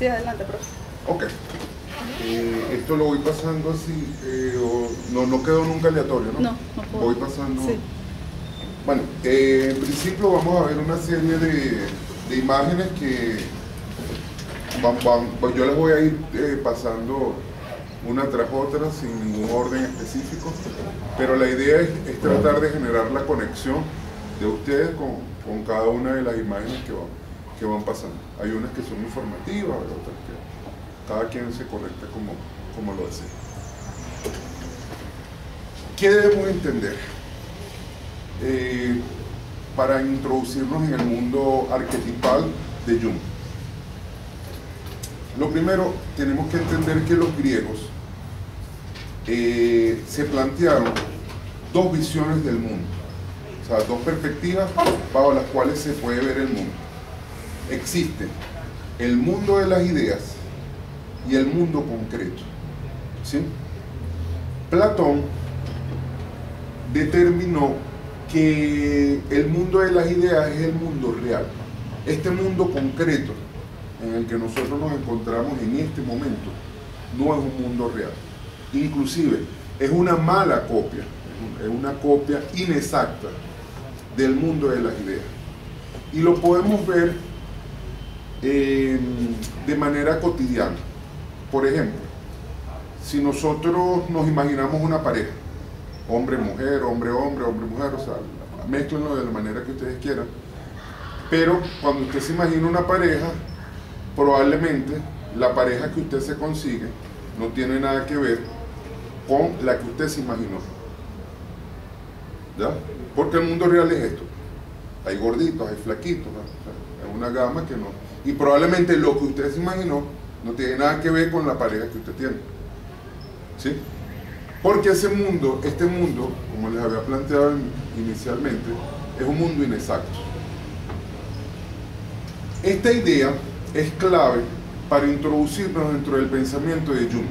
Sí, adelante, profe. Ok. Esto lo voy pasando así, no quedó nunca aleatorio, ¿no? No puedo. Voy pasando. Sí. Bueno, en principio vamos a ver una serie de imágenes que pues yo les voy a ir pasando una tras otra sin ningún orden específico, pero la idea es tratar de generar la conexión de ustedes con cada una de las imágenes que van pasando. Hay unas que son informativas, hay otras que cada quien se conecta como lo desea. ¿Qué debemos entender? Para introducirnos en el mundo arquetipal de Jung. Lo primero, tenemos que entender que los griegos se plantearon dos visiones del mundo, o sea, dos perspectivas bajo las cuales se puede ver el mundo. Existe el mundo de las ideas y el mundo concreto, ¿sí? Platón determinó que el mundo de las ideas es el mundo real. Este mundo concreto en el que nosotros nos encontramos en este momento no es un mundo real. Inclusive es una mala copia, es una copia inexacta del mundo de las ideas. Y lo podemos ver de manera cotidiana. Por ejemplo, si nosotros nos imaginamos una pareja, hombre-mujer, hombre-hombre, hombre-mujer, o sea, mézclenlo de la manera que ustedes quieran, pero cuando usted se imagina una pareja, probablemente la pareja que usted se consigue no tiene nada que ver con la que usted se imaginó, ¿ya? Porque el mundo real es esto: hay gorditos, hay flaquitos, ¿no? O sea, es una gama que no, y probablemente lo que usted se imaginó no tiene nada que ver con la pareja que usted tiene, ¿sí? Porque este mundo, como les había planteado inicialmente, es un mundo inexacto. Esta idea es clave para introducirnos dentro del pensamiento de Jung.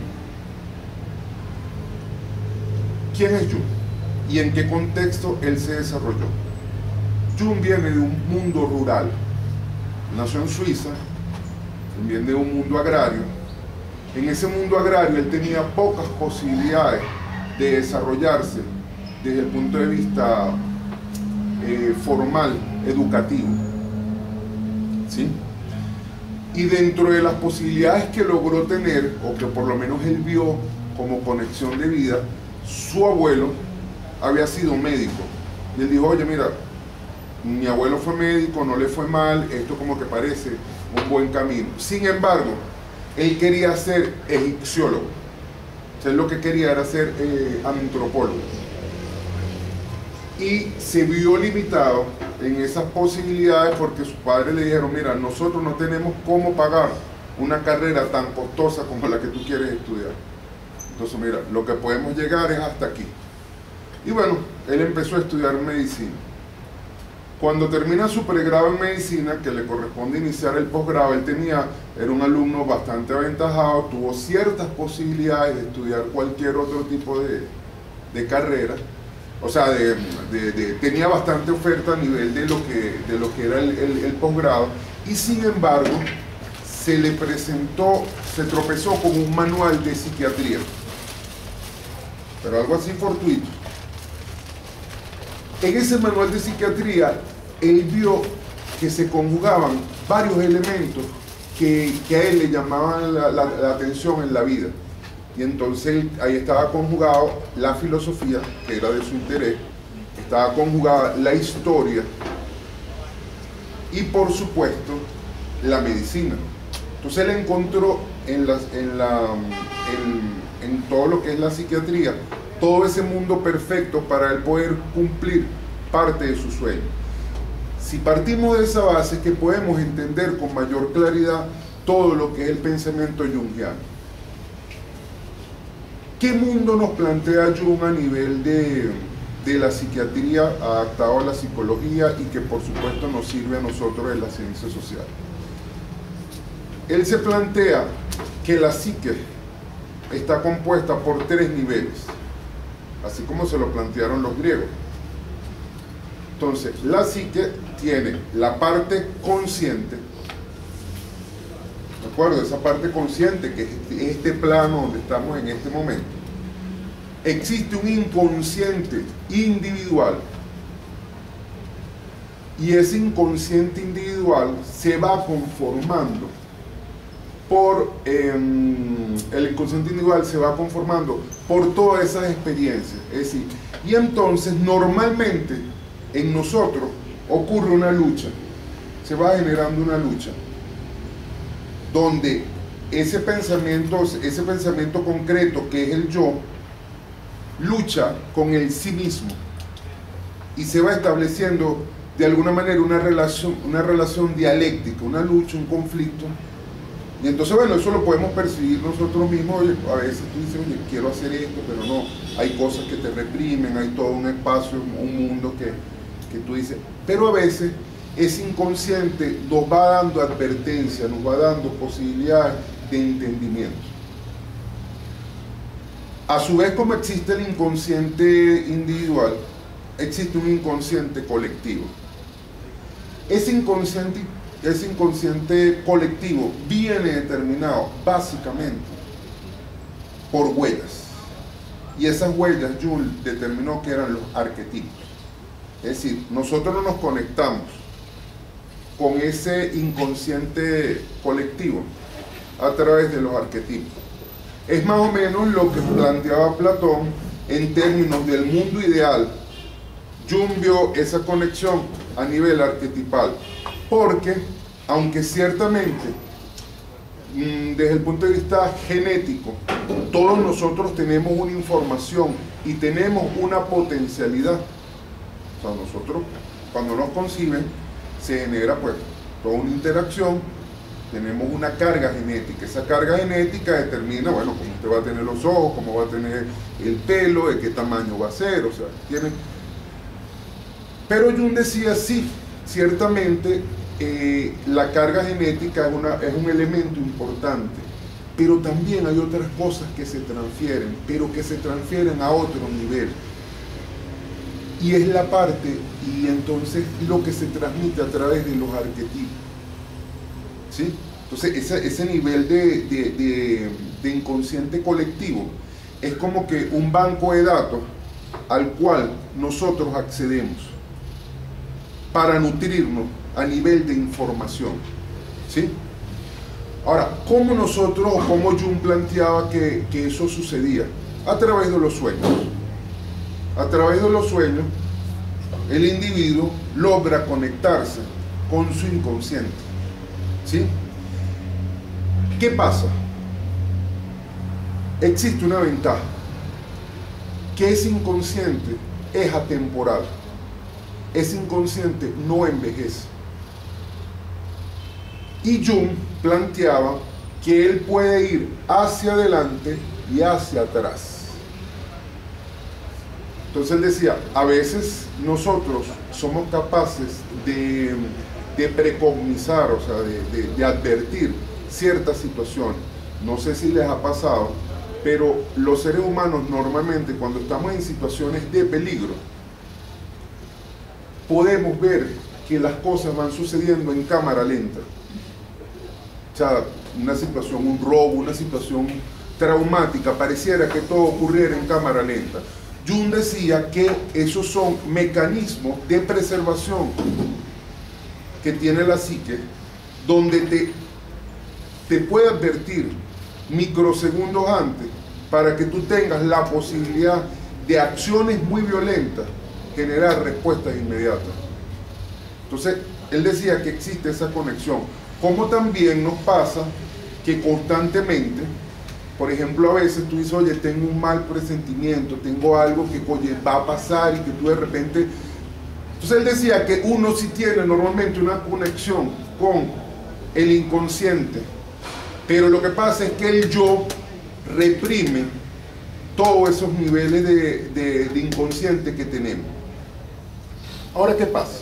¿Quién es Jung? ¿Y en qué contexto él se desarrolló? Jung viene de un mundo rural. Nació en Suiza, viene de un mundo agrario. En ese mundo agrario él tenía pocas posibilidades de desarrollarse desde el punto de vista formal, educativo, ¿sí? Y dentro de las posibilidades que logró tener, o que por lo menos él vio como conexión de vida, su abuelo había sido médico. Y él dijo: oye, mira, mi abuelo fue médico, no le fue mal, esto como que parece un buen camino. Sin embargo, él quería ser egipciólogo. O sea, él lo que quería era ser antropólogo. Y se vio limitado en esas posibilidades porque sus padres le dijeron: mira, nosotros no tenemos cómo pagar una carrera tan costosa como la que tú quieres estudiar. Entonces, mira, lo que podemos llegar es hasta aquí. Y bueno, él empezó a estudiar medicina. Cuando termina su pregrado en medicina, que le corresponde iniciar el posgrado, era un alumno bastante aventajado, tuvo ciertas posibilidades de estudiar cualquier otro tipo de carrera. O sea, tenía bastante oferta a nivel de lo que era el posgrado, y sin embargo se le presentó, se tropezó con un manual de psiquiatría, pero algo así fortuito. En ese manual de psiquiatría él vio que se conjugaban varios elementos que a él le llamaban la atención en la vida. Y entonces ahí estaba conjugado la filosofía, que era de su interés, estaba conjugada la historia y, por supuesto, la medicina. Entonces él encontró en todo lo que es la psiquiatría todo ese mundo perfecto para él poder cumplir parte de su sueño. Si partimos de esa base, que podemos entender con mayor claridad todo lo que es el pensamiento junguiano. ¿Qué mundo nos plantea Jung a nivel de la psiquiatría adaptado a la psicología y que por supuesto nos sirve a nosotros en la ciencia social? Él se plantea que la psique está compuesta por 3 niveles, así como se lo plantearon los griegos. Entonces, la psique tiene la parte consciente, ¿de acuerdo? Esa parte consciente, que es este plano donde estamos en este momento. Existe un inconsciente individual, y ese inconsciente individual se va conformando el inconsciente individual se va conformando por todas esas experiencias. Es decir, y entonces normalmente en nosotros ocurre una lucha, se va generando una lucha, donde ese pensamiento concreto que es el yo, lucha con el sí mismo, y se va estableciendo de alguna manera una relación dialéctica, una lucha, un conflicto. Y entonces, bueno, eso lo podemos percibir nosotros mismos. Oye, a veces tú dices, oye, quiero hacer esto, pero no, hay cosas que te reprimen, hay todo un espacio, un mundo que tú dices, pero a veces ese inconsciente nos va dando advertencia, nos va dando posibilidades de entendimiento. A su vez, como existe el inconsciente individual, existe un inconsciente colectivo. Ese inconsciente colectivo viene determinado básicamente por huellas, y esas huellas Jung determinó que eran los arquetipos. Es decir, nosotros no nos conectamos con ese inconsciente colectivo a través de los arquetipos. Es más o menos lo que planteaba Platón en términos del mundo ideal. Jung vio esa conexión a nivel arquetipal, porque aunque ciertamente desde el punto de vista genético todos nosotros tenemos una información y tenemos una potencialidad, o sea, nosotros cuando nos conciben se genera pues toda una interacción, tenemos una carga genética, esa carga genética determina, bueno, cómo usted va a tener los ojos, cómo va a tener el pelo, de qué tamaño va a ser, o sea, tiene... Pero Jung decía, sí, ciertamente la carga genética es un elemento importante, pero también hay otras cosas que se transfieren, pero que se transfieren a otro nivel. Y es la parte, y entonces lo que se transmite a través de los arquetipos. ¿Sí? Entonces ese nivel de inconsciente colectivo es como que un banco de datos al cual nosotros accedemos para nutrirnos a nivel de información. ¿Sí? Ahora, ¿cómo nosotros o cómo Jung planteaba que eso sucedía? A través de los sueños. A través de los sueños, el individuo logra conectarse con su inconsciente. ¿Sí? ¿Qué pasa? Existe una ventaja, que ese inconsciente es atemporal. Ese inconsciente no envejece. Y Jung planteaba que él puede ir hacia adelante y hacia atrás. Entonces él decía, a veces nosotros somos capaces de precognizar, o sea, de advertir ciertas situaciones. No sé si les ha pasado, pero los seres humanos normalmente cuando estamos en situaciones de peligro, podemos ver que las cosas van sucediendo en cámara lenta. O sea, una situación, un robo, una situación traumática, pareciera que todo ocurriera en cámara lenta. Jung decía que esos son mecanismos de preservación que tiene la psique, donde te puede advertir microsegundos antes para que tú tengas la posibilidad de acciones muy violentas, generar respuestas inmediatas. Entonces, él decía que existe esa conexión. Como también nos pasa que constantemente, por ejemplo, a veces tú dices, oye, tengo un mal presentimiento, tengo algo que oye, va a pasar, y que tú de repente... Entonces él decía que uno sí tiene normalmente una conexión con el inconsciente, pero lo que pasa es que el yo reprime todos esos niveles de inconsciente que tenemos. Ahora, ¿qué pasa?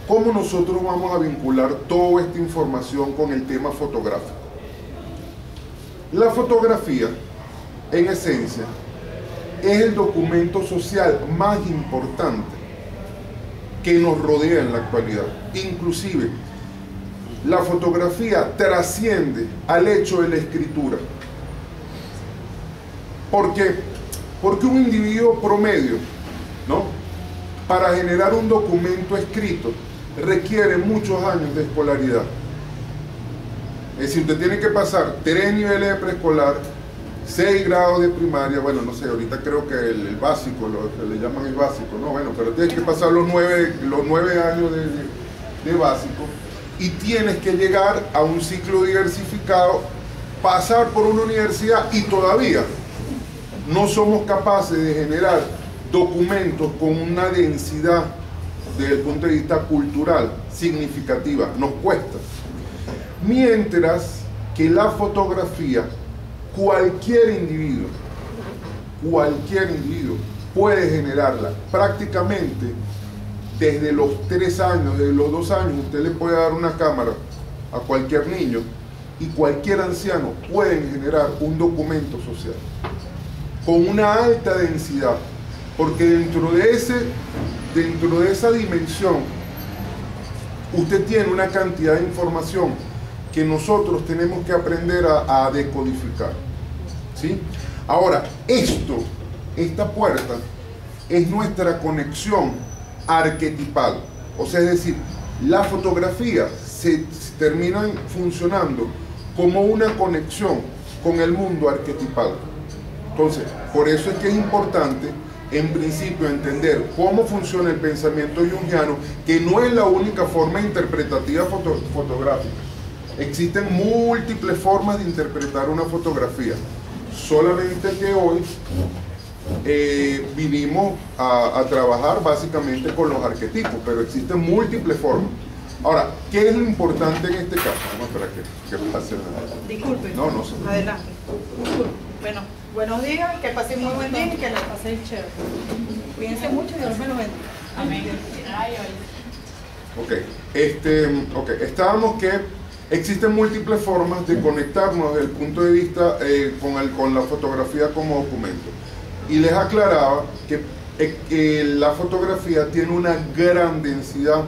¿Cómo nosotros vamos a vincular toda esta información con el tema fotográfico? La fotografía, en esencia, es el documento social más importante que nos rodea en la actualidad. Inclusive, la fotografía trasciende al hecho de la escritura. ¿Por qué? Porque un individuo promedio, ¿no?, para generar un documento escrito requiere muchos años de escolaridad. Es decir, usted tiene que pasar 3 niveles de preescolar, 6 grados de primaria, bueno, no sé, ahorita creo que el básico, lo que le llaman el básico, no, bueno, pero tienes que pasar los 9 años de básico, y tienes que llegar a un ciclo diversificado, pasar por una universidad, y todavía no somos capaces de generar documentos con una densidad desde el punto de vista cultural significativa, nos cuesta. Mientras que la fotografía, cualquier individuo puede generarla prácticamente desde los 3 años, desde los 2 años. Usted le puede dar una cámara a cualquier niño y cualquier anciano puede generar un documento social con una alta densidad, porque dentro de esa dimensión usted tiene una cantidad de información que nosotros tenemos que aprender a decodificar, ¿sí? Ahora, esta puerta es nuestra conexión arquetipal, o sea, es decir, la fotografía se termina funcionando como una conexión con el mundo arquetipal. Entonces, por eso es que es importante, en principio, entender cómo funciona el pensamiento junguiano, que no es la única forma interpretativa fotográfica. Existen múltiples formas de interpretar una fotografía, solamente que hoy vinimos a trabajar básicamente con los arquetipos, pero existen múltiples formas. Ahora, ¿qué es lo importante en este caso? Vamos a esperar que pase. Disculpe. No, no sé. Adelante. Bueno, buenos días, que pasen muy buen día y que la pasen chévere. Cuídense mucho y Dios me lo bendiga. Amén. Ok, estábamos que existen múltiples formas de conectarnos desde el punto de vista con la fotografía como documento. Y les aclaraba que la fotografía tiene una gran densidad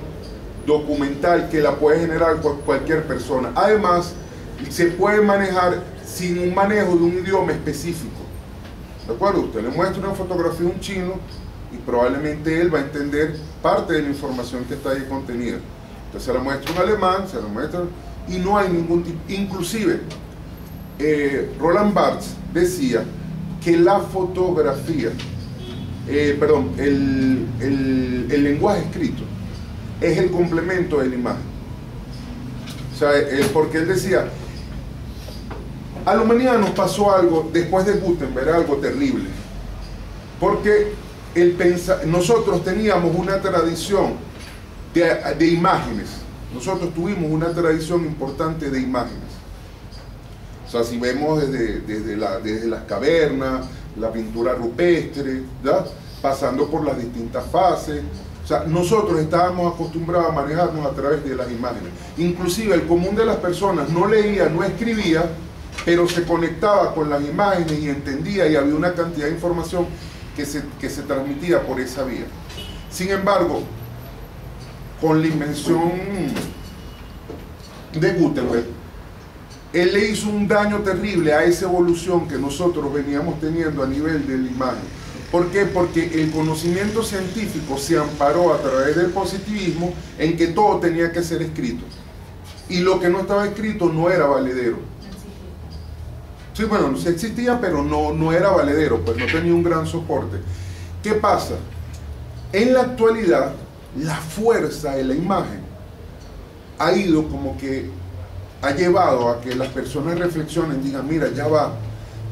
documental que la puede generar cualquier persona. Además, se puede manejar sin un manejo de un idioma específico. ¿De acuerdo? Usted le muestra una fotografía a un chino y probablemente él va a entender parte de la información que está ahí contenida. Entonces se la muestra un alemán, se la muestra, y no hay ningún tipo. Inclusive, Roland Barthes decía que la fotografía, el lenguaje escrito es el complemento de la imagen. O sea, porque él decía, a la humanidad nos pasó algo después de Gutenberg, algo terrible, porque nosotros teníamos una tradición de imágenes, nosotros tuvimos una tradición importante de imágenes. O sea, si vemos desde las cavernas, la pintura rupestre, ¿ya?, pasando por las distintas fases. O sea, nosotros estábamos acostumbrados a manejarnos a través de las imágenes. Inclusive el común de las personas no leía, no escribía, pero se conectaba con las imágenes y entendía, y había una cantidad de información que se transmitía por esa vía. Sin embargo, con la invención de Gutenberg, él le hizo un daño terrible a esa evolución que nosotros veníamos teniendo a nivel de la imagen. ¿Por qué? Porque el conocimiento científico se amparó a través del positivismo en que todo tenía que ser escrito. Y lo que no estaba escrito no era valedero. Sí, bueno, sí existía, pero no era valedero, pues no tenía un gran soporte. ¿Qué pasa? En la actualidad, la fuerza de la imagen ha ido como que ha llevado a que las personas reflexionen, digan, mira, ya va,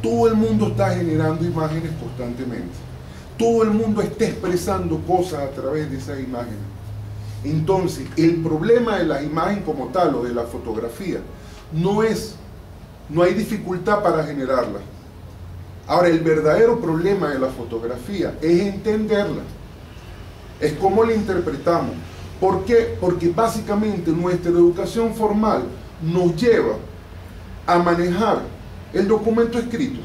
todo el mundo está generando imágenes constantemente. Todo el mundo está expresando cosas a través de esas imágenes. Entonces, el problema de la imagen como tal, o de la fotografía, no hay dificultad para generarla. Ahora, el verdadero problema de la fotografía es entenderla. Es cómo la interpretamos. ¿Por qué? Porque básicamente nuestra educación formal nos lleva a manejar el documento escrito.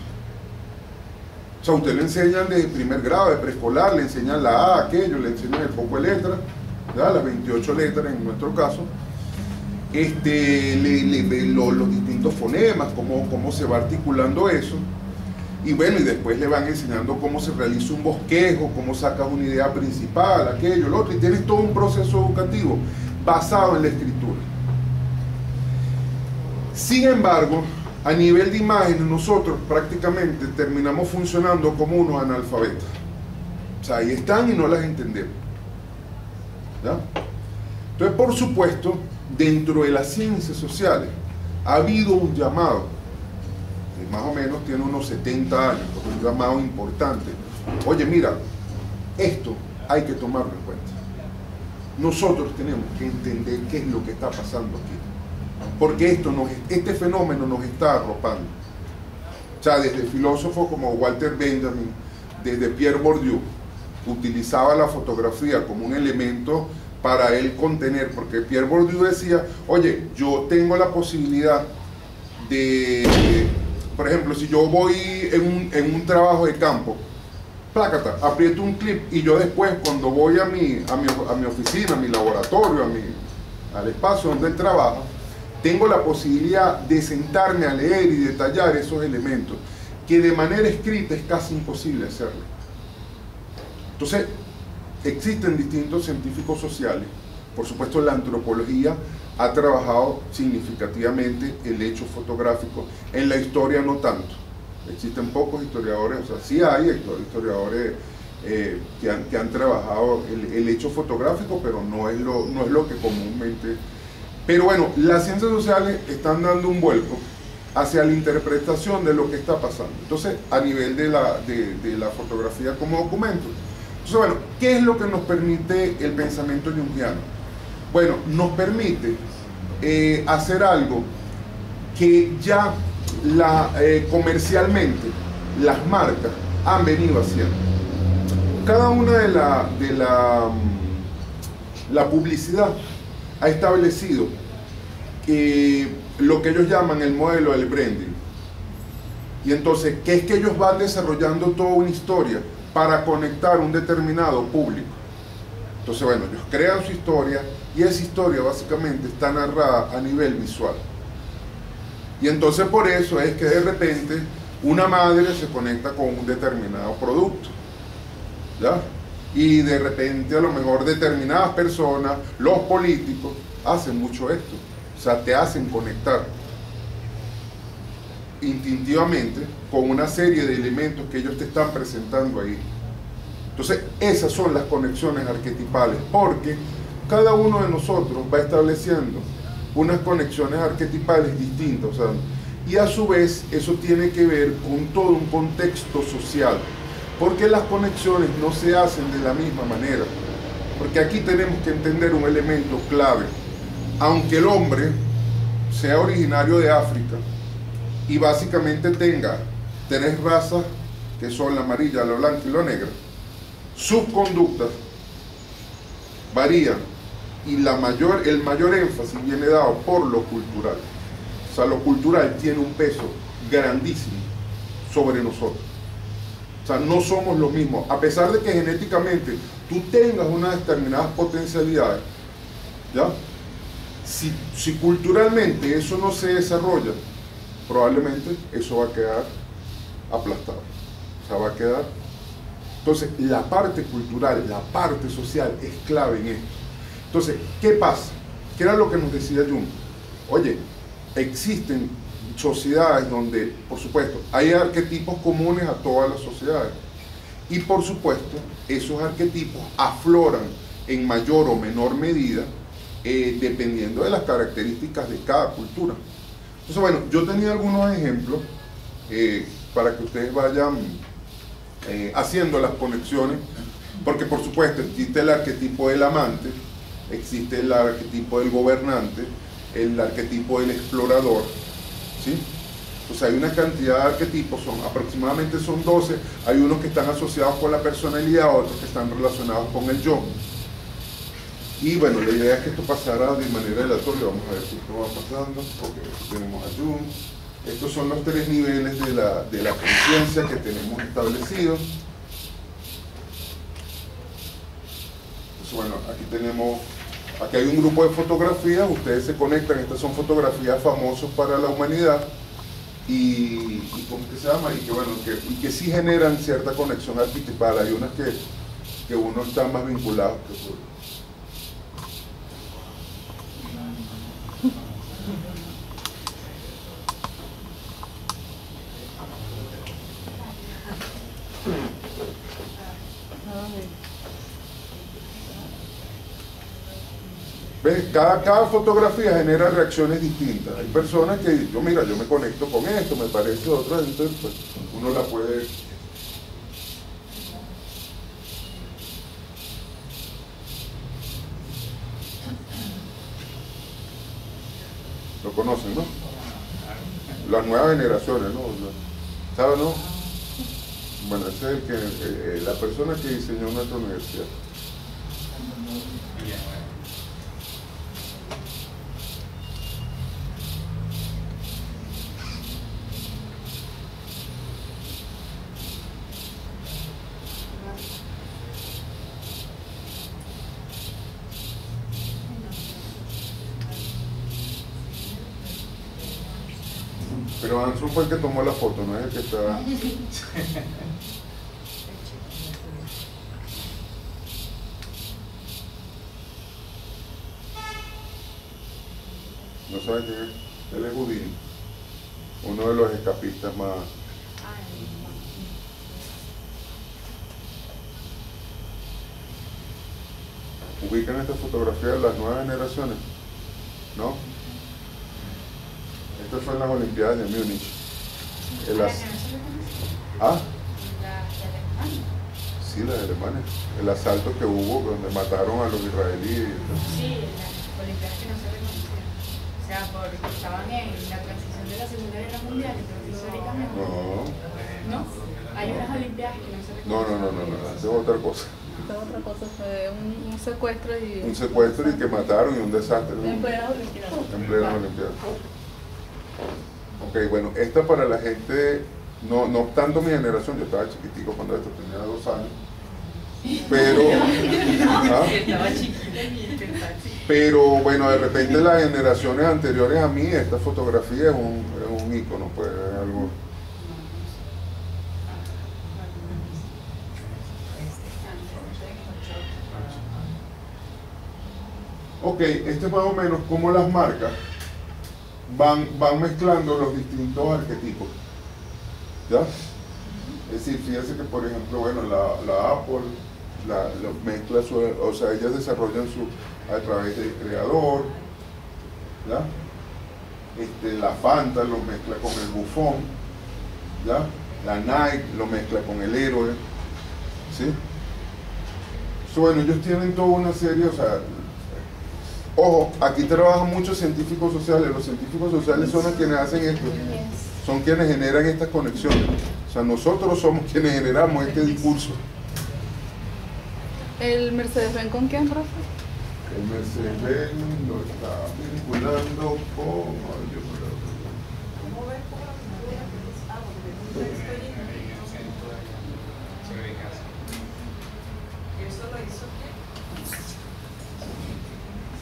O sea, usted le enseñan desde primer grado, de preescolar, le enseñan la A, aquello, le enseñan el poco de letras, ¿ya?, las 28 letras en nuestro caso, los distintos fonemas, cómo se va articulando eso. Y bueno, y después le van enseñando cómo se realiza un bosquejo, cómo sacas una idea principal, aquello, lo otro, y tienes todo un proceso educativo basado en la escritura. Sin embargo, a nivel de imágenes, nosotros prácticamente terminamos funcionando como unos analfabetas. O sea, ahí están y no las entendemos. ¿Ya? Entonces, por supuesto, dentro de las ciencias sociales ha habido un llamado, que más o menos tiene unos 70 años, un llamado importante. Oye, mira, esto hay que tomarlo en cuenta. Nosotros tenemos que entender qué es lo que está pasando aquí, porque este fenómeno nos está arropando. O sea, desde filósofos como Walter Benjamin, desde Pierre Bourdieu, utilizaba la fotografía como un elemento para él contener, porque Pierre Bourdieu decía, oye, yo tengo la posibilidad de, por ejemplo, si yo voy en un trabajo de campo, plácata, aprieto un clip y yo después cuando voy a mi oficina, a mi laboratorio, al espacio donde él trabaja, tengo la posibilidad de sentarme a leer y detallar esos elementos, que de manera escrita es casi imposible hacerlo. Entonces, existen distintos científicos sociales, por supuesto la antropología ha trabajado significativamente el hecho fotográfico, en la historia no tanto. Existen pocos historiadores, o sea, sí hay historiadores que han trabajado el hecho fotográfico, pero no es lo que comúnmente... Pero bueno, las ciencias sociales están dando un vuelco hacia la interpretación de lo que está pasando. Entonces, a nivel de la fotografía como documento. Entonces, bueno, ¿qué es lo que nos permite el pensamiento junguiano? Bueno, nos permite hacer algo que ya comercialmente las marcas han venido haciendo. Cada una de la publicidad ha establecido lo que ellos llaman el modelo del branding. Y entonces, ¿qué es que ellos van desarrollando toda una historia para conectar un determinado público? Entonces, bueno, ellos crean su historia y esa historia básicamente está narrada a nivel visual. Y entonces por eso es que de repente una madre se conecta con un determinado producto, ¿ya? Y de repente a lo mejor determinadas personas, los políticos, hacen mucho esto. O sea, te hacen conectar instintivamente con una serie de elementos que ellos te están presentando ahí. Entonces, esas son las conexiones arquetipales, porque cada uno de nosotros va estableciendo unas conexiones arquetipales distintas, o sea, y a su vez eso tiene que ver con todo un contexto social, porque las conexiones no se hacen de la misma manera, porque aquí tenemos que entender un elemento clave. Aunque el hombre sea originario de África y básicamente tenga 3 razas, que son la amarilla, la blanca y la negra, sus conductas varían y el mayor énfasis viene dado por lo cultural. O sea, lo cultural tiene un peso grandísimo sobre nosotros. O sea, no somos los mismos. A pesar de que genéticamente tú tengas unas determinadas potencialidades, ¿ya? Si culturalmente eso no se desarrolla, probablemente eso va a quedar aplastado. O sea, va a quedar... Entonces, la parte cultural, la parte social es clave en esto. Entonces, ¿qué pasa? ¿Qué era lo que nos decía Jung? Oye, existen sociedades donde, por supuesto, hay arquetipos comunes a todas las sociedades. Y, por supuesto, esos arquetipos afloran en mayor o menor medida dependiendo de las características de cada cultura. Entonces, bueno, yo tenía algunos ejemplos para que ustedes vayan haciendo las conexiones, porque por supuesto existe el arquetipo del amante, existe el arquetipo del gobernante, el arquetipo del explorador, ¿sí? Entonces hay una cantidad de arquetipos, aproximadamente son 12, hay unos que están asociados con la personalidad, otros que están relacionados con el yo. Y bueno, la idea es que esto pasara de manera aleatoria. Vamos a ver si esto va pasando, porque tenemos a Jung. Estos son los 3 niveles de la conciencia que tenemos establecidos. Entonces, bueno, aquí tenemos Aquí hay un grupo de fotografías, ustedes se conectan, estas son fotografías famosas para la humanidad y ¿cómo que se llama? Y que bueno, que sí generan cierta conexión arquetipal. Hay unas que uno está más vinculado que otro. ¿Ves? Cada fotografía genera reacciones distintas. Hay personas que, mira, yo me conecto con esto, me parece otra, entonces pues, uno la puede... Lo conocen, ¿no? Las nuevas generaciones, ¿no? ¿Saben, no? Bueno, ese es la persona que diseñó nuestra universidad. Pero Anson fue el que tomó la foto, no es el que está... No sabe quién es. Él es Houdini, uno de los escapistas más... ¿Ubican esta fotografía de las nuevas generaciones? ¿No? Estas son las Olimpiadas de Múnich. ¿Ah? Sí, la de Alemania. El asalto que hubo donde mataron a los israelíes. Sí, las Olimpiadas que no se reconocían. O sea, porque estaban en la transición de la Segunda Guerra Mundial, entonces históricamente. No. Hay unas Olimpiadas que no se reconocen. No, eso es otra cosa. Esta es otra cosa, fue un secuestro y... Un secuestro y que mataron y un desastre, ¿no? En plenas Olimpiadas. En plenas Olimpiadas. Ok, bueno, esta para la gente, no tanto mi generación, yo estaba chiquitico cuando esto, tenía 2 años, pero, pero bueno, de repente las generaciones anteriores a mí, esta fotografía es un ícono, pues es algo... Ok, este es más o menos como las marcas van mezclando los distintos arquetipos, ¿ya? Es decir, fíjense que por ejemplo, bueno, la Apple la mezcla, o sea, ellas desarrollan a través del creador, ¿ya? La Fanta lo mezcla con el bufón, ¿ya? La Nike lo mezcla con el héroe, ¿sí? Bueno, ellos tienen toda una serie, o sea, ojo, aquí trabajan muchos científicos sociales. Los científicos sociales son los quienes hacen esto, son quienes generan estas conexiones. O sea, nosotros somos quienes generamos este discurso. ¿El Mercedes-Benz con quién, profe? El Mercedes-Benz lo está vinculando con...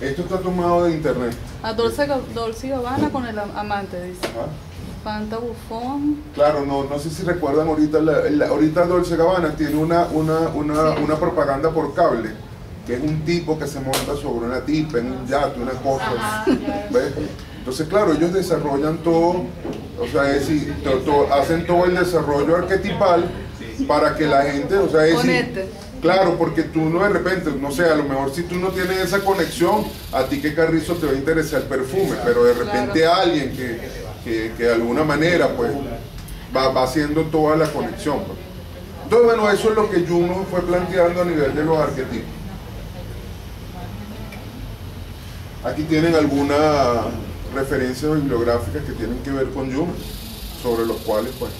Esto está tomado de internet. A Dolce Gabbana con el amante, dice. Ajá. Fanta Buffon. Claro, no sé si recuerdan ahorita, ahorita Dolce Gabbana tiene una propaganda por cable, que es un tipo que se monta sobre una tipa en un yate, una cosa. ¿Ves? Entonces, claro, ellos desarrollan todo, o sea, es decir, hacen todo el desarrollo arquetipal para que la gente, o sea, es decir, claro, porque tú no de repente, no sé, a lo mejor si tú no tienes esa conexión, a ti que Carrizo te va a interesar el perfume, pero de repente alguien que de alguna manera pues va haciendo toda la conexión. Pues. Entonces, bueno, eso es lo que Jung fue planteando a nivel de los arquetipos. Aquí tienen algunas referencias bibliográficas que tienen que ver con Jung, sobre los cuales pues...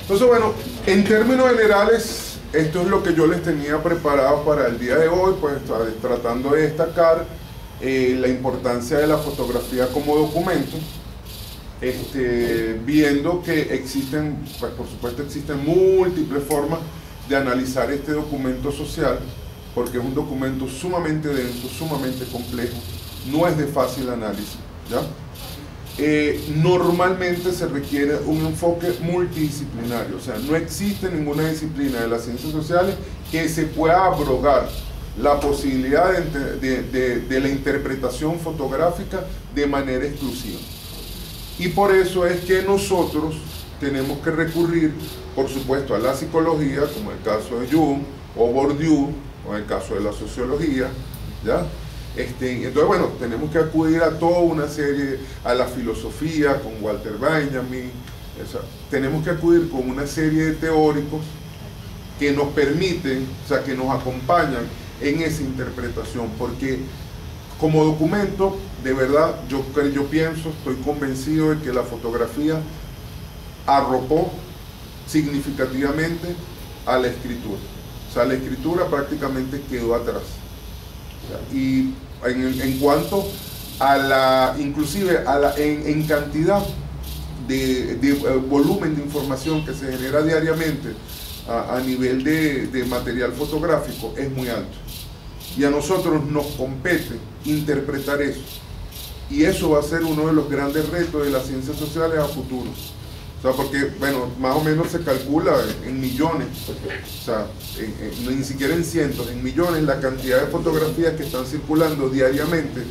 Entonces, bueno, en términos generales, esto es lo que yo les tenía preparado para el día de hoy, pues tratando de destacar la importancia de la fotografía como documento, viendo que existen, pues por supuesto existen múltiples formas de analizar este documento social, porque es un documento sumamente denso, sumamente complejo, no es de fácil análisis, ¿ya? Normalmente se requiere un enfoque multidisciplinario, o sea, no existe ninguna disciplina de las ciencias sociales que se pueda abrogar la posibilidad de la interpretación fotográfica de manera exclusiva. Y por eso es que nosotros tenemos que recurrir, por supuesto, a la psicología, como el caso de Jung o Bourdieu, o el caso de la sociología, ¿ya? Entonces, bueno, tenemos que acudir a toda una serie, a la filosofía con Walter Benjamin, o sea, tenemos que acudir con una serie de teóricos que nos permiten, o sea, que nos acompañan en esa interpretación, porque como documento, de verdad, yo pienso, estoy convencido de que la fotografía arropó significativamente a la escritura. O sea, la escritura prácticamente quedó atrás. Y en cuanto a la, inclusive en cantidad de volumen de información que se genera diariamente a nivel de material fotográfico, es muy alto. Y a nosotros nos compete interpretar eso. Y eso va a ser uno de los grandes retos de las ciencias sociales a futuro. O sea, porque, bueno, más o menos se calcula en millones, o sea, ni siquiera en cientos, en millones la cantidad de fotografías que están circulando diariamente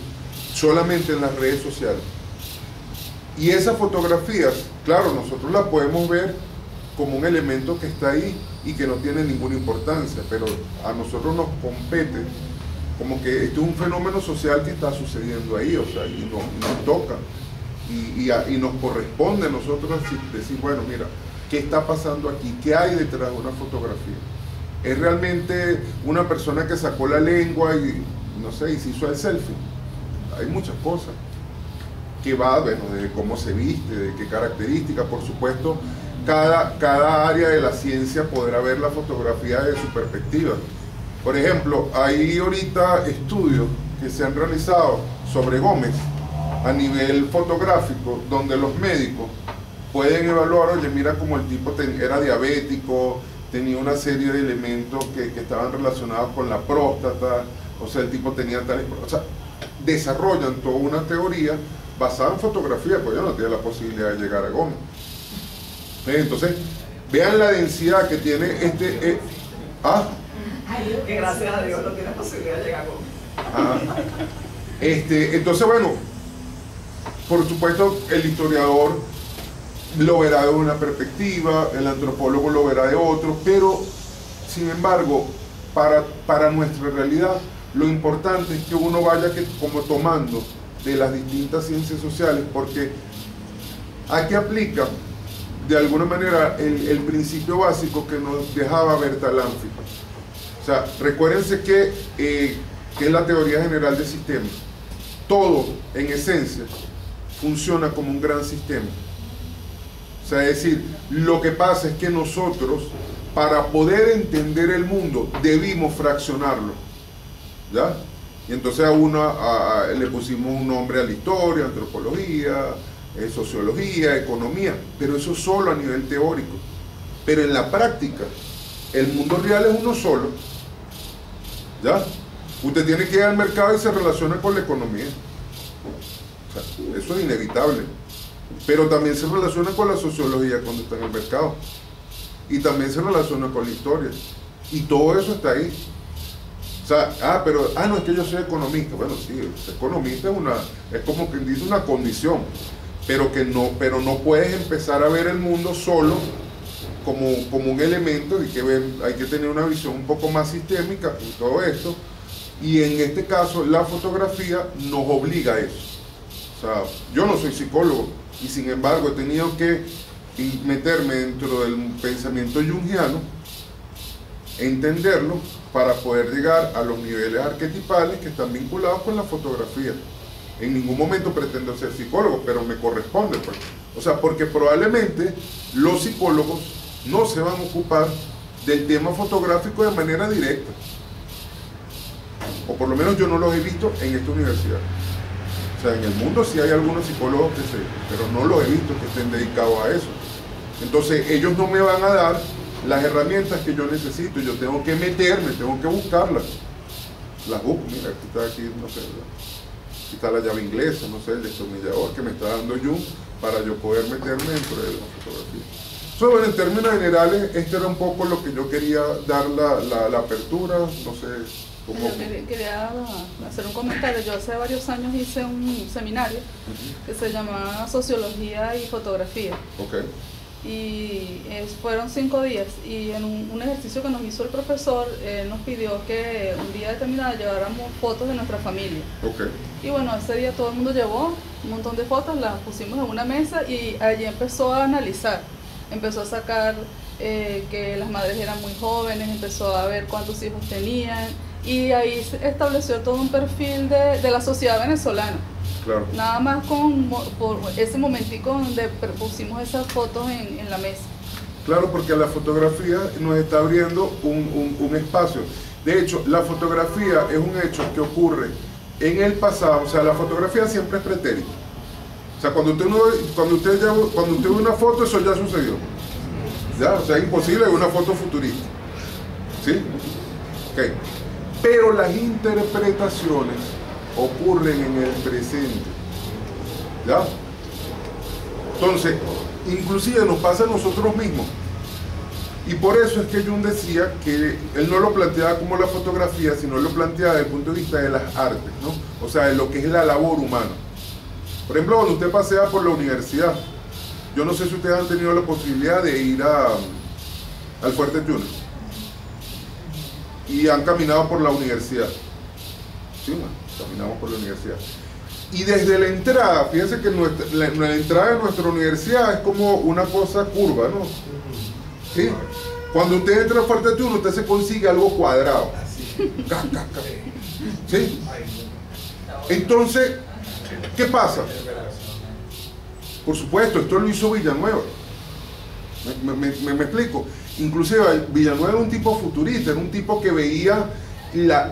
solamente en las redes sociales. Y esas fotografías, claro, nosotros las podemos ver como un elemento que está ahí y que no tiene ninguna importancia, pero a nosotros nos compete como que esto es un fenómeno social que está sucediendo ahí, o sea, y nos toca. Y nos corresponde a nosotros decir, bueno, mira, ¿qué está pasando aquí? ¿Qué hay detrás de una fotografía? ¿Es realmente una persona que sacó la lengua y, no sé, y se hizo el selfie? Hay muchas cosas que va, bueno, de cómo se viste, de qué características, por supuesto, cada área de la ciencia podrá ver la fotografía de su perspectiva. Por ejemplo, hay ahorita estudios que se han realizado sobre Gómez a nivel fotográfico, donde los médicos pueden evaluar, oye, mira como el tipo era diabético, tenía una serie de elementos que estaban relacionados con la próstata, o sea, el tipo tenía tales, o sea, desarrollan toda una teoría basada en fotografía, pues ya no tiene la posibilidad de llegar a Gómez. Entonces, vean la densidad que tiene que gracias a Dios no tiene posibilidad de llegar a Gómez. Entonces, bueno, por supuesto, el historiador lo verá de una perspectiva, el antropólogo lo verá de otro, pero, sin embargo, para nuestra realidad, lo importante es que uno vaya como tomando de las distintas ciencias sociales, porque aquí aplica, de alguna manera, el principio básico que nos dejaba Bertalanffy. O sea, recuérdense que es la teoría general del sistema. Todo, en esencia, funciona como un gran sistema. O sea, es decir, lo que pasa es que nosotros, para poder entender el mundo, debimos fraccionarlo, ¿ya? Y entonces le pusimos un nombre a la historia, antropología, sociología, economía, pero eso solo a nivel teórico. Pero en la práctica, el mundo real es uno solo, ¿ya? Usted tiene que ir al mercado y se relaciona con la economía. O sea, eso es inevitable, pero también se relaciona con la sociología cuando está en el mercado, y también se relaciona con la historia, y todo eso está ahí. O sea, no, es que yo soy economista. Bueno, sí, ser economista es como quien dice una condición, pero no puedes empezar a ver el mundo solo como un elemento. Hay que tener una visión un poco más sistémica en todo esto, y en este caso la fotografía nos obliga a eso. O sea, yo no soy psicólogo y sin embargo he tenido que meterme dentro del pensamiento junguiano, entenderlo para poder llegar a los niveles arquetipales que están vinculados con la fotografía. En ningún momento pretendo ser psicólogo, pero me corresponde, pues. O sea, porque probablemente los psicólogos no se van a ocupar del tema fotográfico de manera directa, o por lo menos yo no los he visto en esta universidad. O sea, en el mundo sí hay algunos psicólogos pero no los he visto que estén dedicados a eso. Entonces ellos no me van a dar las herramientas que yo necesito. Yo tengo que meterme, tengo que buscarlas. las busco, mira, aquí, no sé, aquí está la llave inglesa, no sé, el destornillador que me está dando Jung para yo poder meterme dentro de la fotografía. Bueno, en términos generales, este era un poco lo que yo quería dar la apertura, no sé cómo... Yo quería hacer un comentario. Yo hace varios años hice un seminario que se llamaba Sociología y Fotografía. Okay. Y fueron 5 días, y en un ejercicio que nos hizo el profesor, nos pidió que un día determinado lleváramos fotos de nuestra familia. Okay. Y bueno, ese día todo el mundo llevó un montón de fotos, las pusimos en una mesa y allí empezó a analizar. Empezó a sacar que las madres eran muy jóvenes, empezó a ver cuántos hijos tenían, y ahí se estableció todo un perfil de la sociedad venezolana. Claro. Nada más por ese momentico donde pusimos esas fotos en la mesa. Claro, porque la fotografía nos está abriendo un espacio. De hecho, la fotografía es un hecho que ocurre en el pasado, o sea, la fotografía siempre es pretérita. O sea, cuando usted ve una foto, eso ya sucedió. ¿Ya? O sea, es imposible ver una foto futurista. ¿Sí? Ok. Pero las interpretaciones ocurren en el presente. ¿Ya? Entonces, inclusive nos pasa a nosotros mismos. Y por eso es que Jung decía que él no lo planteaba como la fotografía, sino lo planteaba desde el punto de vista de las artes, ¿no? O sea, de lo que es la labor humana. Por ejemplo, cuando usted pasea por la universidad, yo no sé si ustedes han tenido la posibilidad de ir al Fuerte Tiuna y han caminado por la universidad. Sí, bueno, caminamos por la universidad. Y desde la entrada, fíjense que la entrada de nuestra universidad es como una cosa curva, ¿no? ¿Sí? Cuando usted entra al Fuerte Tiuna, usted se consigue algo cuadrado. ¿Sí? Entonces, ¿qué pasa? Por supuesto, esto lo hizo Villanueva. Me explico. Inclusive Villanueva era un tipo futurista, era un tipo que veía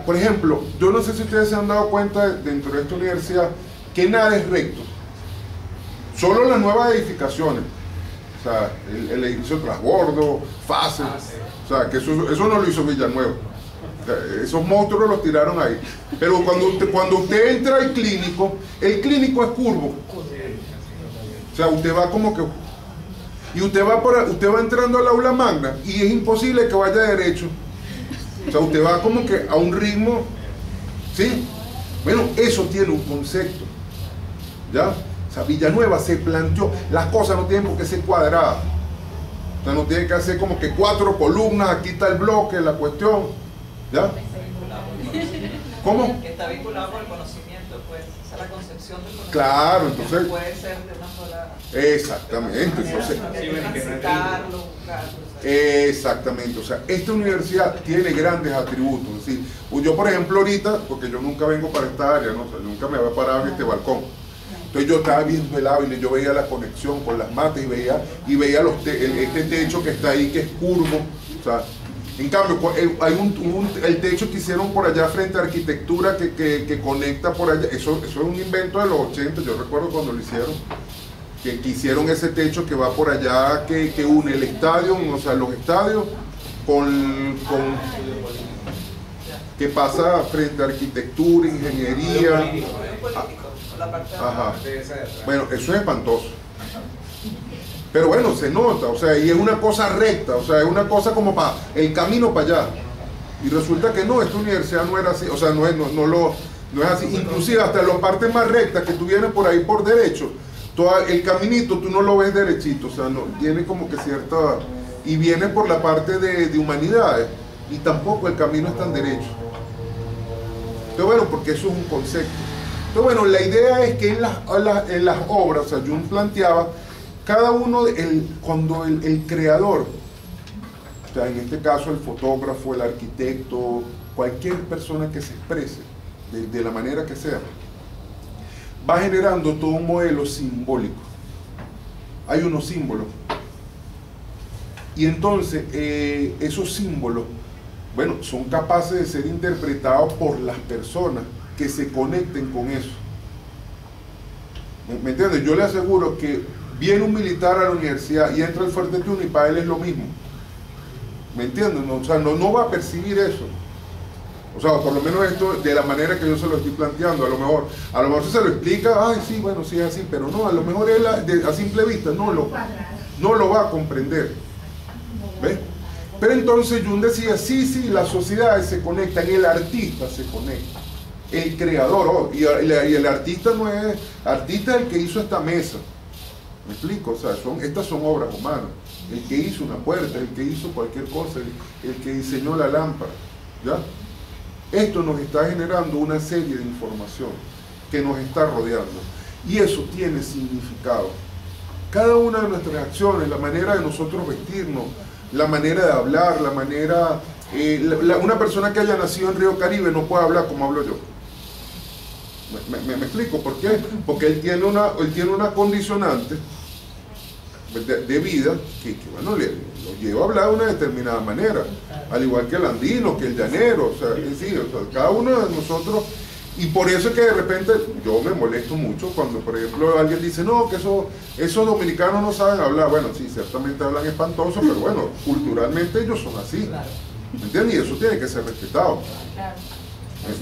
por ejemplo, yo no sé si ustedes se han dado cuenta dentro de esta universidad que nada es recto. Solo las nuevas edificaciones. O sea, el edificio transbordo, fases. O sea, que eso no lo hizo Villanueva. O sea, esos monstruos los tiraron ahí. Pero cuando usted entra al clínico, el clínico es curvo. O sea, usted va como que... Y usted va entrando al aula magna y es imposible que vaya derecho. O sea, usted va como que a un ritmo... ¿Sí? Bueno, eso tiene un concepto. ¿Ya? O sea, Villanueva se planteó, las cosas no tienen por qué ser cuadradas. O sea, no tiene que hacer como que 4 columnas, aquí está el bloque, la cuestión. ¿Ya? ¿Cómo? Que está vinculado con el conocimiento, pues. Esa es la concepción del conocimiento. Claro, entonces... No puede ser de una sola... Exactamente. Entonces, transitarlo, buscarlo. Exactamente, o sea, esta universidad tiene grandes atributos. Es decir, yo por ejemplo ahorita, porque yo nunca vengo para esta área, ¿no? O sea, nunca me había parado en este balcón. Entonces yo estaba viendo el ávil y yo veía la conexión con las matas y veía este techo que está ahí, que es curvo. O sea, en cambio, hay el techo que hicieron por allá frente a arquitectura que conecta por allá. Eso es un invento de los 80, yo recuerdo cuando lo hicieron. Que hicieron ese techo que va por allá, que une el estadio, o sea, los estadios, que pasa frente a arquitectura, ingeniería. Ajá. Bueno, eso es espantoso. Pero bueno, se nota, o sea, y es una cosa recta, o sea, es una cosa como para el camino para allá. Y resulta que no, esta universidad no era así, o sea, no es así. Inclusive hasta las partes más rectas que tú vienes por ahí por derecho, el caminito tú no lo ves derechito, o sea, no, tiene como que cierta... Y viene por la parte de humanidades, y tampoco el camino es tan derecho. Entonces, bueno, porque eso es un concepto. Entonces, bueno, la idea es que en las obras, o sea, Jung planteaba, cada uno, cuando el creador, o sea, en este caso el fotógrafo, el arquitecto, cualquier persona que se exprese, de la manera que sea, va generando todo un modelo simbólico. Hay unos símbolos. Y entonces, esos símbolos, bueno, son capaces de ser interpretados por las personas que se conecten con eso. ¿Me entiendes? Yo le aseguro que viene un militar a la universidad y entra al Fuerte Tiuna y para él es lo mismo. ¿Me entiendes? No, o sea, no va a percibir eso. O sea, por lo menos esto de la manera que yo se lo estoy planteando. A lo mejor si se lo explica, ay sí, bueno, sí es así, pero no, a lo mejor él a simple vista no lo va a comprender. ¿Ves? Pero entonces Jung decía, sí, las sociedades se conectan, el artista se conecta, el creador, y el artista no es, artista es el que hizo esta mesa. ¿Me explico? O sea, estas son obras humanas. El que hizo una puerta, el que hizo cualquier cosa, el que diseñó la lámpara, ¿ya? Esto nos está generando una serie de información que nos está rodeando. Y eso tiene significado. Cada una de nuestras acciones, la manera de nosotros vestirnos, la manera de hablar, la manera... una persona que haya nacido en Río Caribe no puede hablar como hablo yo. ¿Me explico? ¿Por qué? Porque él tiene una condicionante de vida que bueno, lo lleva a hablar de una determinada manera, al igual que el andino, que el llanero, o sea, cada uno de nosotros, y por eso es que de repente yo me molesto mucho cuando, por ejemplo, alguien dice, no, que esos dominicanos no saben hablar. Bueno, sí, ciertamente hablan espantoso, pero bueno, culturalmente ellos son así, ¿me entiendes? Y eso tiene que ser respetado.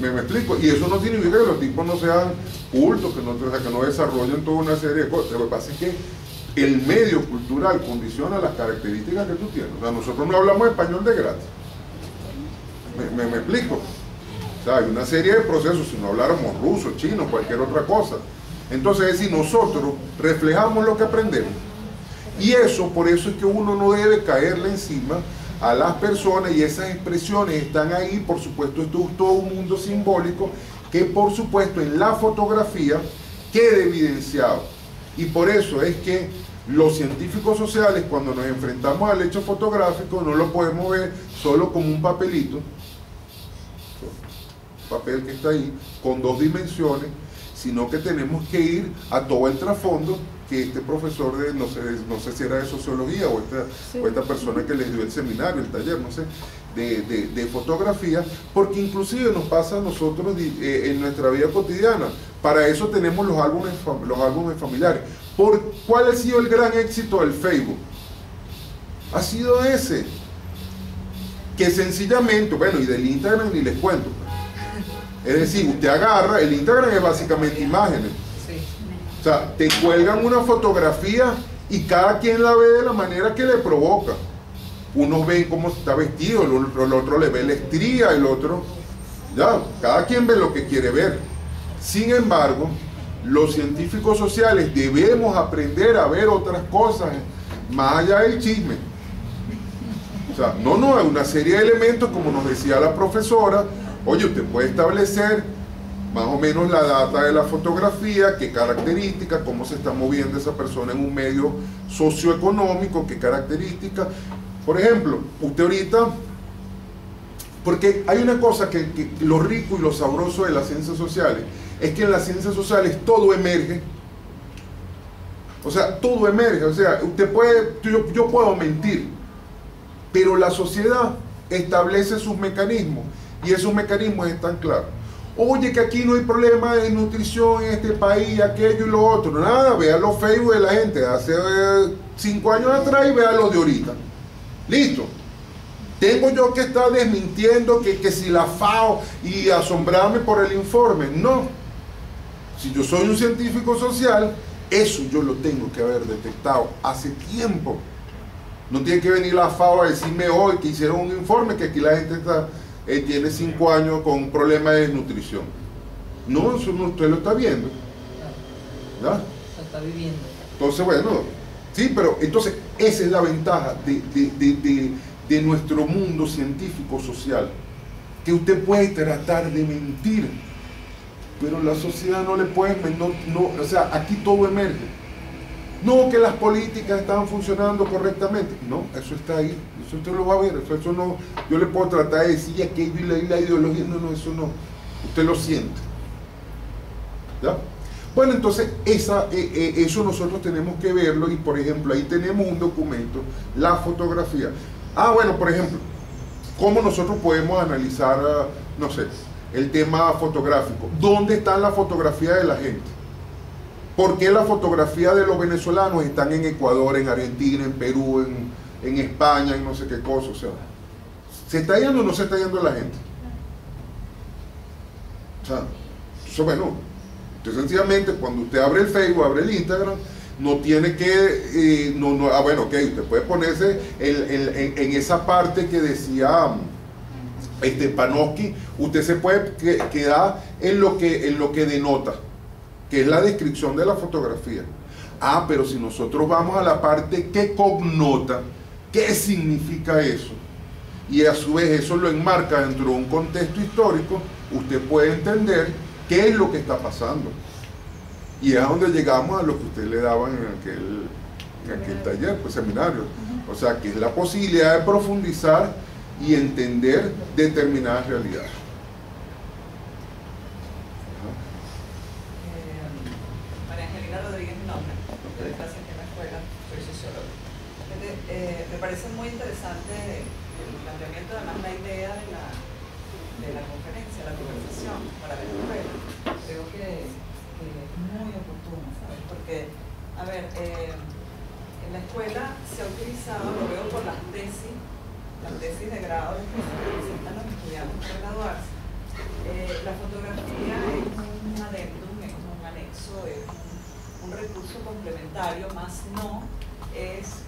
¿Me explico? Y eso no significa que los tipos no sean cultos, que no desarrollen toda una serie de cosas. Lo que pasa es que el medio cultural condiciona las características que tú tienes. O sea, nosotros no hablamos español de gratis. ¿Me explico? O sea, hay una serie de procesos, si no habláramos ruso, chino, cualquier otra cosa. Entonces, es decir, nosotros reflejamos lo que aprendemos. Y eso, por eso es que uno no debe caerle encima a las personas, y esas expresiones están ahí. Por supuesto, esto es todo un mundo simbólico que, por supuesto, en la fotografía quede evidenciado. Y por eso es que los científicos sociales, cuando nos enfrentamos al hecho fotográfico, no lo podemos ver solo como un papelito, papel que está ahí, con dos dimensiones, sino que tenemos que ir a todo el trasfondo que este profesor de, no sé si era de sociología o esta persona que les dio el seminario, el taller, no sé, de fotografía, porque inclusive nos pasa a nosotros en nuestra vida cotidiana. Para eso tenemos los álbumes familiares. ¿Cuál ha sido el gran éxito del Facebook? Ha sido ese, que sencillamente, bueno, y del Instagram ni les cuento. Es decir, usted agarra, el Instagram es básicamente imágenes. O sea, te cuelgan una fotografía y cada quien la ve de la manera que le provoca. Unos ven cómo está vestido, el otro le ve la estría, el otro... Ya, cada quien ve lo que quiere ver. Sin embargo, los científicos sociales debemos aprender a ver otras cosas más allá del chisme. O sea, no, hay una serie de elementos, como nos decía la profesora. Oye, usted puede establecer más o menos la data de la fotografía, qué características, cómo se está moviendo esa persona en un medio socioeconómico, qué características. Por ejemplo, usted ahorita, porque hay una cosa que lo rico y lo sabroso de las ciencias sociales, es que en las ciencias sociales todo emerge. O sea, todo emerge. O sea, usted puede, yo puedo mentir, pero la sociedad establece sus mecanismos, y esos mecanismos están claros. Oye, que aquí no hay problema de nutrición en este país, aquello y lo otro. Nada, vea los Facebook de la gente de hace 5 años atrás y vea los de ahorita. Listo. Tengo yo que estar desmintiendo que si la FAO y asombrarme por el informe. No. Si yo soy un científico social, eso yo lo tengo que haber detectado hace tiempo. No tiene que venir la FAO a decirme hoy que hicieron un informe que aquí la gente tiene 5 años con un problema de desnutrición. No, eso no, usted lo está viendo. ¿Ya? Se está viviendo. Entonces, bueno, sí, pero entonces esa es la ventaja de nuestro mundo científico social, que usted puede tratar de mentir, pero la sociedad no le puede, o sea, aquí todo emerge. No, que las políticas estaban funcionando correctamente. No, eso está ahí, eso usted lo va a ver, eso no, yo le puedo tratar de decir aquello y la ideología, no, eso no, usted lo siente. ¿Ya? Bueno, entonces eso nosotros tenemos que verlo, y por ejemplo, ahí tenemos un documento, la fotografía. Bueno, por ejemplo, ¿cómo nosotros podemos analizar, no sé, el tema fotográfico? ¿Dónde está la fotografía de la gente? ¿Por qué la fotografía de los venezolanos están en Ecuador, en Argentina, en Perú, en España, en no sé qué cosa? O sea, ¿se está yendo o no se está yendo la gente? sea, entonces, bueno, usted sencillamente cuando usted abre el Facebook, abre el Instagram, no tiene que, bueno, ok, usted puede ponerse en esa parte que decía Panofsky, usted se puede quedar en lo que denota, que es la descripción de la fotografía. Ah, pero si nosotros vamos a la parte que connota, ¿qué significa eso? Y a su vez eso lo enmarca dentro de un contexto histórico, usted puede entender qué es lo que está pasando. Y es a donde llegamos a lo que ustedes le daban en aquel taller, pues seminario. O sea, que es la posibilidad de profundizar y entender determinadas realidades. María Angelina Rodríguez, mi nombre, yo doy clases aquí en la escuela, soy socióloga. Me parece muy interesante el planteamiento, además la idea de la conferencia, la conversación para la escuela. Creo que es muy oportuno, ¿sabes? Porque, a ver, en la escuela se ha utilizado, lo veo por las tesis de grado que presentan los estudiantes para graduarse. La fotografía es un adendum, es un anexo, es un recurso complementario, más no es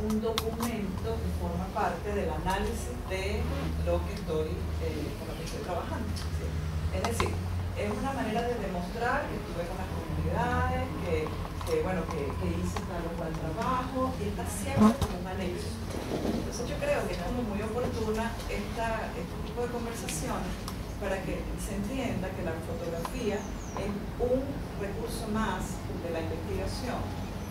un documento que forma parte del análisis de lo que con lo que estoy trabajando. ¿Sí? Es decir, es una manera de demostrar que estuve con las comunidades, que hice tal o cual trabajo, y está siempre como un anexo. Entonces yo creo que es como muy oportuna este tipo de conversaciones para que se entienda que la fotografía es un recurso más de la investigación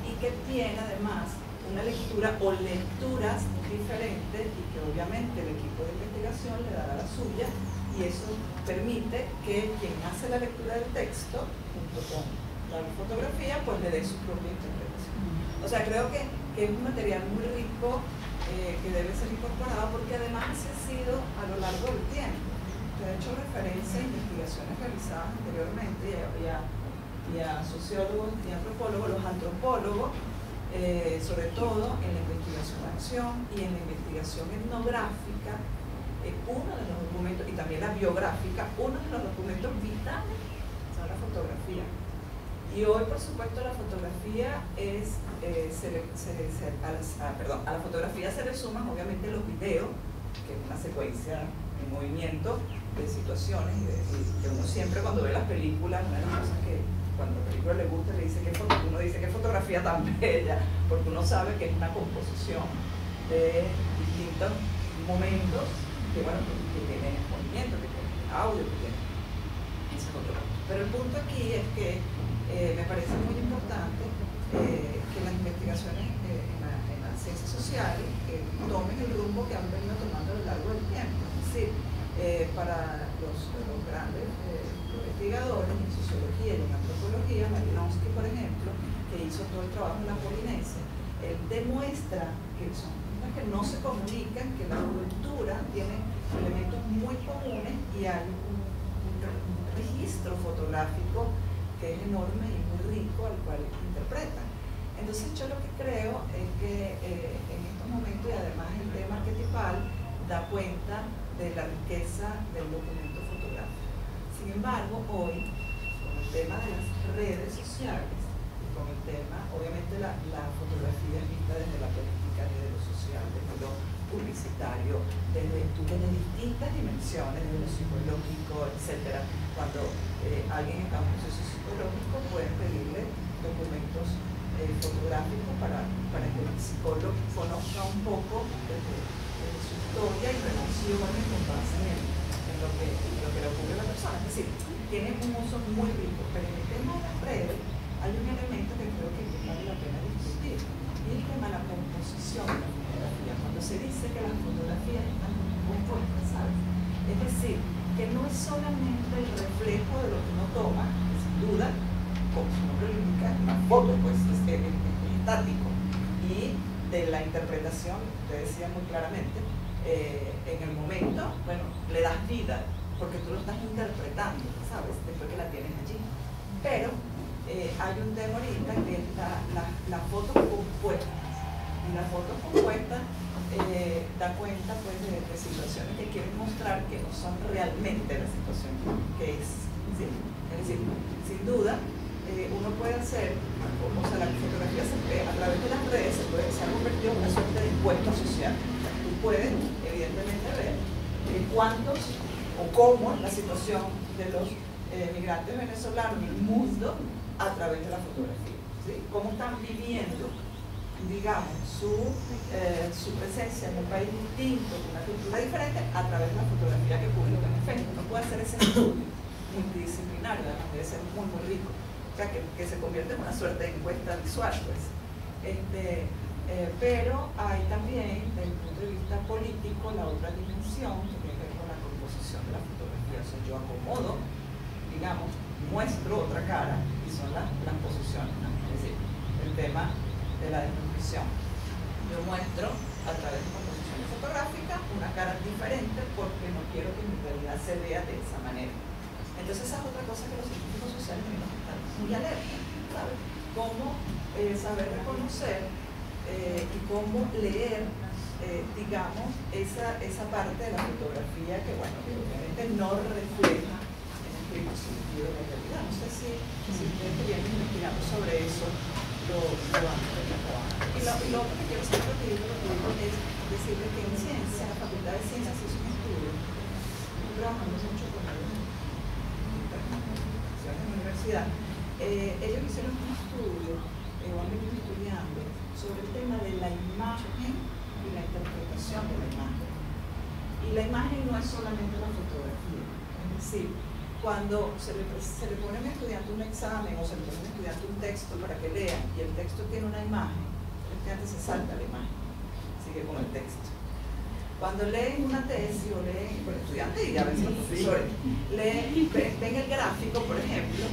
y que tiene además una lectura o lecturas diferentes y que obviamente el equipo de investigación le dará la suya, y eso permite que quien hace la lectura del texto junto con la fotografía pues le dé su propia interpretación. O sea, creo que es un material muy rico que debe ser incorporado, porque además ha sido a lo largo del tiempo. Usted ha hecho referencia a investigaciones realizadas anteriormente y a sociólogos y antropólogos. Los antropólogos, sobre todo en la investigación de acción y en la investigación etnográfica, uno de los documentos, y también la biográfica, uno de los documentos vitales son la fotografía. Y hoy, por supuesto, la fotografía a la fotografía se le suman obviamente los videos, que es una secuencia en movimiento de situaciones, y que uno siempre cuando ve las películas, una de las cosas que cuando la película le gusta, uno dice qué fotografía tan bella, porque uno sabe que es una composición de distintos momentos que tienen movimiento, que tienen audio, que tienen ese otro. Pero el punto aquí es que me parece muy importante que las investigaciones en las ciencias sociales tomen el rumbo que han venido tomando a lo largo del tiempo. Es decir, para los grandes investigadores en sociología y en antropología, Malinowski, por ejemplo, que hizo todo el trabajo en la Polinesia, él demuestra que son cosas que no se comunican, que la cultura tiene elementos muy comunes y hay un registro fotográfico que es enorme y muy rico al cual interpretan. Entonces yo lo que creo es que en estos momentos, y además el tema arquetipal, da cuenta de la riqueza del documento fotográfico. Sin embargo, hoy, con el tema de las redes sociales, y con el tema, obviamente la fotografía es vista desde la política, desde lo social, desde lo publicitario, desde distintas dimensiones, desde lo psicológico, etc. Cuando alguien está en un proceso psicológico, pueden pedirle documentos fotográficos para que el psicólogo conozca un poco desde su historia y relaciones con base en lo que le ocurre a la persona. Es decir, tiene un uso muy rico, pero en el tema de las redes hay un elemento que creo que vale la pena discutir, y es el tema de la composición de la fotografía. Cuando se dice que las fotografías están compuestas, ¿sabes? Es decir, que no es solamente el reflejo de lo que uno toma, que sin duda, como su nombre lo indica, una foto pues es estático, y de la interpretación, usted decía muy claramente, en el momento, bueno, le das vida, porque tú lo estás interpretando, ¿sabes? Después que la tienes allí. Pero hay un tema ahorita que es la foto compuesta, y la foto compuesta da cuenta pues de situaciones que quieren mostrar que no son realmente la situación que es ¿sí? Es decir, sin duda, uno puede hacer, o sea, la fotografía a través de las redes se ha convertido en una suerte de encuesta social. Tú puedes, evidentemente, ver cuántos o cómo la situación de los migrantes venezolanos en el mundo a través de la fotografía, ¿sí? Cómo están viviendo, digamos, su presencia en un país distinto, con una cultura diferente, a través de la fotografía que publican en Facebook. No puede hacer ese estudio multidisciplinario, además debe ser muy, muy rico, o sea, que se convierte en una suerte de encuesta visual, pues. Pero hay también, desde el punto de vista político, la otra dimensión que tiene que ver con la composición de la fotografía. O sea, yo acomodo, digamos, muestro otra cara, y son las posiciones, ¿no? Es decir, el tema de la desnutrición. Yo muestro a través de composiciones fotográficas una cara diferente porque no quiero que mi realidad se vea de esa manera. Entonces esa es otra cosa que los científicos sociales están muy alerta, ¿sabes? Cómo saber reconocer y cómo leer, digamos, esa parte de la fotografía que, bueno, que obviamente no refleja en estricto sentido la realidad. No sé si ustedes que vienen investigando sobre eso lo han trabajado. Y lo otro que quiero saber es decirles que en ciencia, la Facultad de Ciencias hizo un estudio. Estoy trabajando mucho con ellos en la universidad. Ellos hicieron un estudio, han venido estudiando sobre el tema de la imagen y la interpretación de la imagen. Y la imagen no es solamente la fotografía. Es decir, cuando se le pone a un estudiante un examen o se le pone a un estudiante un texto para que lea y el texto tiene una imagen, el estudiante se salta la imagen, sigue con el texto. Cuando leen una tesis o leen, por el estudiante y a veces los profesores, ven el gráfico, por ejemplo,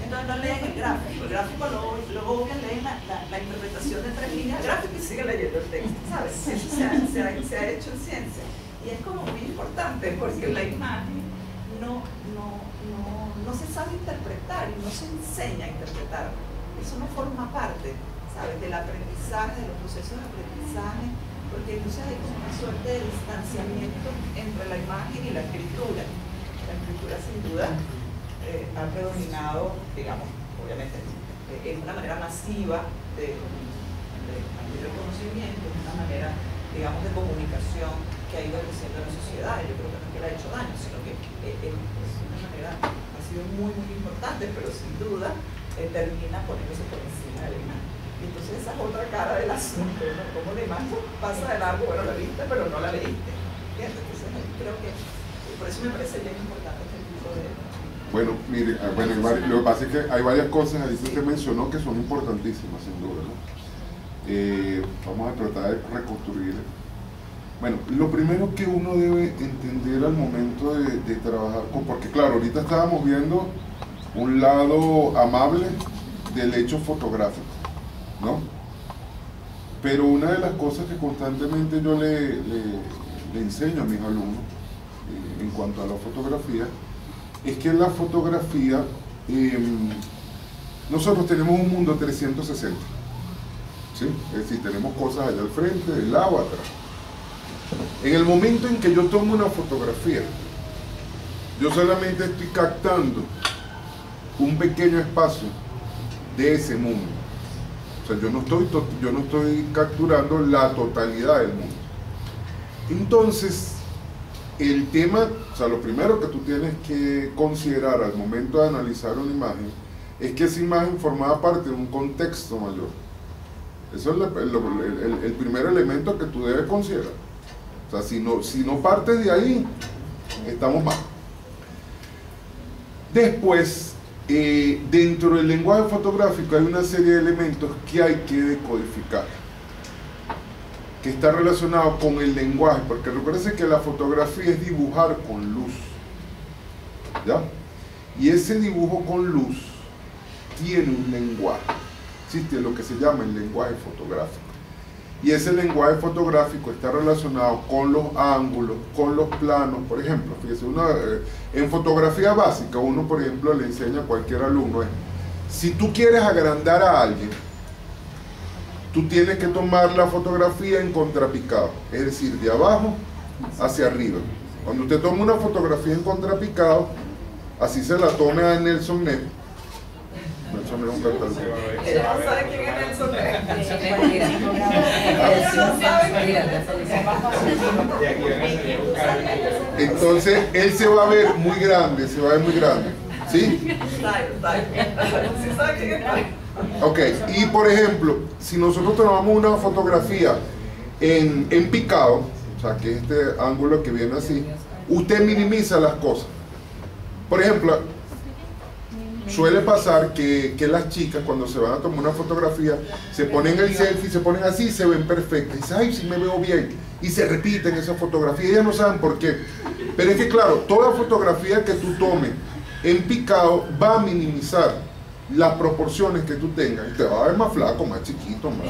entonces no leen el gráfico luego leen la interpretación de 3 líneas del gráfico y siguen leyendo el texto, ¿sabes? Eso se ha hecho en ciencia. Y es como muy importante porque la imagen no se sabe interpretar y no se enseña a interpretar. Eso no forma parte, ¿sabes?, del aprendizaje, de los procesos de aprendizaje, porque entonces hay como una suerte de distanciamiento entre la imagen y la escritura. La escritura, sin duda, ha predominado, digamos, obviamente, es una manera masiva de adquirir el conocimiento, es una manera, digamos, de comunicación que ha ido creciendo en la sociedad. Yo creo que no es que le ha hecho daño, sino que es una manera, ha sido muy, muy importante, pero sin duda termina poniéndose por encima de la imagen. Y entonces esa es otra cara del asunto, ¿no? Como la imagen pasa de largo, bueno, la viste, pero no la leíste. Entonces creo que por eso me parece bien importante este tipo de... Bueno, mire, lo que pasa es que hay varias cosas ahí que usted mencionó que son importantísimas, sin duda, ¿no? Vamos a tratar de reconstruir. Bueno, lo primero que uno debe entender al momento de trabajar con, porque claro, ahorita estábamos viendo un lado amable del hecho fotográfico, ¿no? Pero una de las cosas que constantemente yo le enseño a mis alumnos en cuanto a la fotografía es que en la fotografía nosotros tenemos un mundo 360, ¿sí? Es decir, tenemos cosas allá al frente, del lado, atrás. En el momento en que yo tomo una fotografía, yo solamente estoy captando un pequeño espacio de ese mundo. O sea, yo no estoy capturando la totalidad del mundo. Entonces, el tema, o sea, lo primero que tú tienes que considerar al momento de analizar una imagen es que esa imagen formaba parte de un contexto mayor. Eso es el primer elemento que tú debes considerar. O sea, si no partes de ahí, estamos mal. Después, dentro del lenguaje fotográfico hay una serie de elementos que hay que decodificar, que está relacionado con el lenguaje, porque recuérdense que la fotografía es dibujar con luz, ¿ya? Y ese dibujo con luz tiene un lenguaje, existe lo que se llama el lenguaje fotográfico. Y ese lenguaje fotográfico está relacionado con los ángulos, con los planos. Por ejemplo, fíjese, en fotografía básica, uno, por ejemplo, le enseña a cualquier alumno, si tú quieres agrandar a alguien, tú tienes que tomar la fotografía en contrapicado, es decir, de abajo hacia arriba. Cuando usted toma una fotografía en contrapicado, así se la tome a Nelson Ned. Nelson Ned es un cantante. ¿No sabe quién es Nelson Ned? Entonces él se va a ver muy grande, se va a ver muy grande, ¿sí? ¿Sí sabe quién es? Ok, y por ejemplo, si nosotros tomamos una fotografía en picado, o sea, que este ángulo que viene así, usted minimiza las cosas. Por ejemplo, suele pasar que las chicas cuando se van a tomar una fotografía se ponen el selfie, se ponen así y se ven perfectas. Y dicen, ay, sí me veo bien. Y se repiten esa fotografía. Ellas no saben por qué. Pero es que claro, toda fotografía que tú tomes en picado va a minimizar las proporciones que tú tengas. Y te va a ver más flaco, más chiquito, más...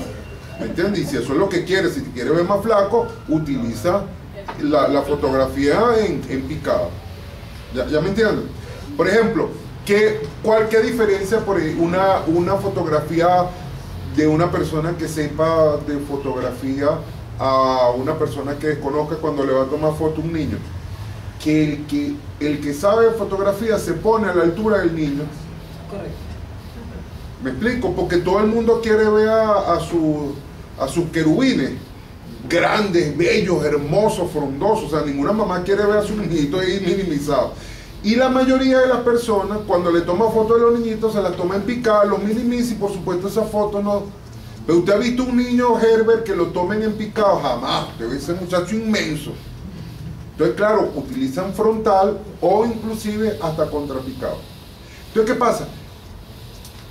¿Me entiendes? Y si eso es lo que quieres, si te quieres ver más flaco, utiliza la fotografía en picado. ¿Ya me entienden? Por ejemplo, ¿qué diferencia por una fotografía de una persona que sepa de fotografía a una persona que desconozca cuando le va a tomar foto a un niño? Que el que sabe de fotografía se pone a la altura del niño. Correcto. ¿Me explico? Porque todo el mundo quiere ver a sus querubines grandes, bellos, hermosos, frondosos. O sea, ninguna mamá quiere ver a su niñito ahí minimizado. Y la mayoría de las personas, cuando le toma fotos de los niñitos, se las toma en picada, los minimiza y por supuesto esa foto no. Pero usted ha visto un niño Herbert que lo tomen en picado, jamás. Usted ve ese muchacho inmenso. Entonces, claro, utilizan frontal o inclusive hasta contrapicado. Entonces, ¿qué pasa?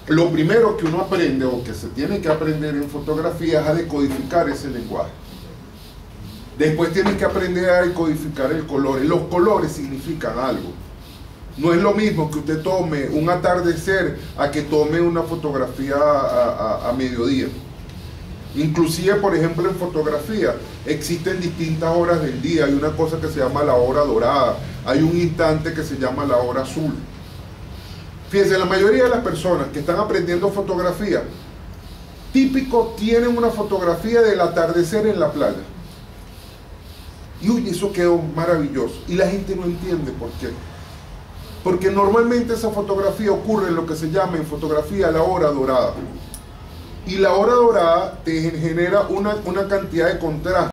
Lo primero que uno aprende o que se tiene que aprender en fotografía es a decodificar ese lenguaje. Después tienes que aprender a decodificar el color. Y los colores significan algo. No es lo mismo que usted tome un atardecer a que tome una fotografía a mediodía. Inclusive, por ejemplo, en fotografía existen distintas horas del día. Hay una cosa que se llama la hora dorada. Hay un instante que se llama la hora azul. Fíjense, la mayoría de las personas que están aprendiendo fotografía, típico, tienen una fotografía del atardecer en la playa. Y uy, eso quedó maravilloso. Y la gente no entiende por qué. Porque normalmente esa fotografía ocurre en lo que se llama en fotografía la hora dorada. Y la hora dorada te genera una cantidad de contraste